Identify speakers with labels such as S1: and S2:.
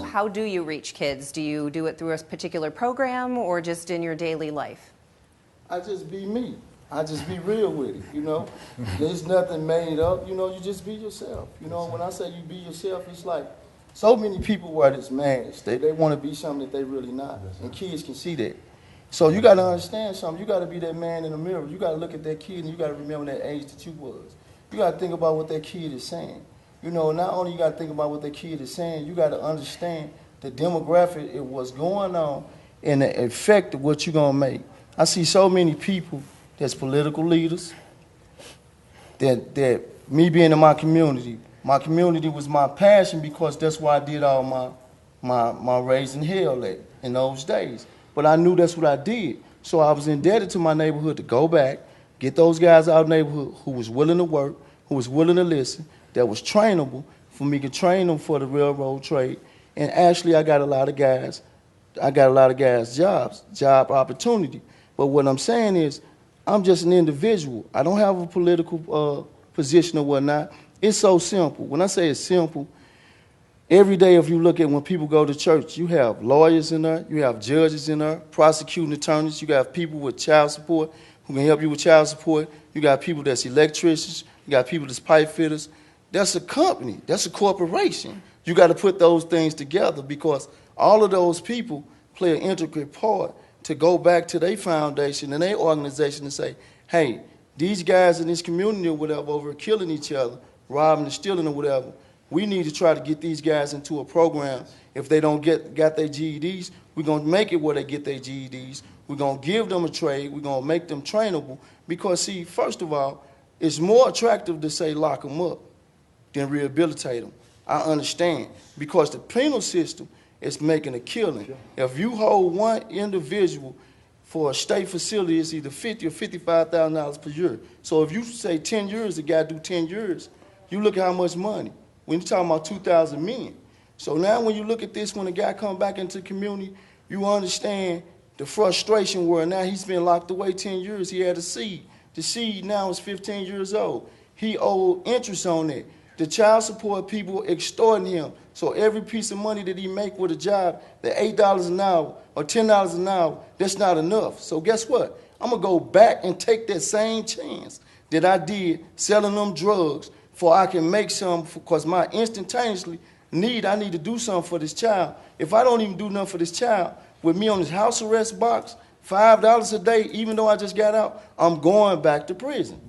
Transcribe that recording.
S1: how do you reach kids? Do you do it through a particular program or just in your daily life?
S2: I just be me. I just be real with it, you know. There's nothing made up, you know, you just be yourself. You know, when I say you be yourself, it's like so many people wear this mask. They want to be something that they really not. And kids can see that. So you got to understand something. You got to be that man in the mirror. You got to look at that kid and you got to remember that age that you was. You got to think about what that kid is saying. You know, not only you got to think about what that kid is saying, you got to understand the demographic of what's going on and the effect of what you're going to make. I see so many people that's political leaders, that me being in my community was my passion because that's why I did all my raising hell at in those days. But I knew that's what I did. So I was indebted to my neighborhood to go back, get those guys out of the neighborhood who was willing to work, who was willing to listen, that was trainable for me to train them for the railroad trade. And actually I got a lot of guys job opportunity. But what I'm saying is, I'm just an individual. I don't have a political position or whatnot. It's so simple. When I say it's simple, every day if you look at when people go to church, you have lawyers in there, you have judges in there, prosecuting attorneys, you got people with child support who can help you with child support, you got people that's electricians, you got people that's pipe fitters. That's a company. That's a corporation. You got to put those things together because all of those people play an intricate part to go back to their foundation and their organization and say, hey, these guys in this community or whatever over killing each other, robbing and stealing or whatever, we need to try to get these guys into a program. If they don't got their GEDs, we're going to make it where they get their GEDs. We're going to give them a trade. We're going to make them trainable because, see, first of all, it's more attractive to say lock them up than rehabilitate them. I understand because the penal system is making a killing. Sure. If you hold one individual for a state facility, it's either $50,000 or $55,000 per year. So if you say 10 years, the guy do 10 years, you look at how much money. When you're talking about 2,000 men. So now when you look at this, when the guy comes back into the community, you understand the frustration where now he's been locked away 10 years. He had a seed. The seed now is 15 years old. He owed interest on it. The child support people extorting him. So every piece of money that he make with a job, the $8 an hour or $10 an hour, that's not enough. So guess what? I'm going to go back and take that same chance that I did selling them drugs for I can make some because my instantaneously I need to do something for this child. If I don't even do nothing for this child, with me on this house arrest box, $5 a day, even though I just got out, I'm going back to prison.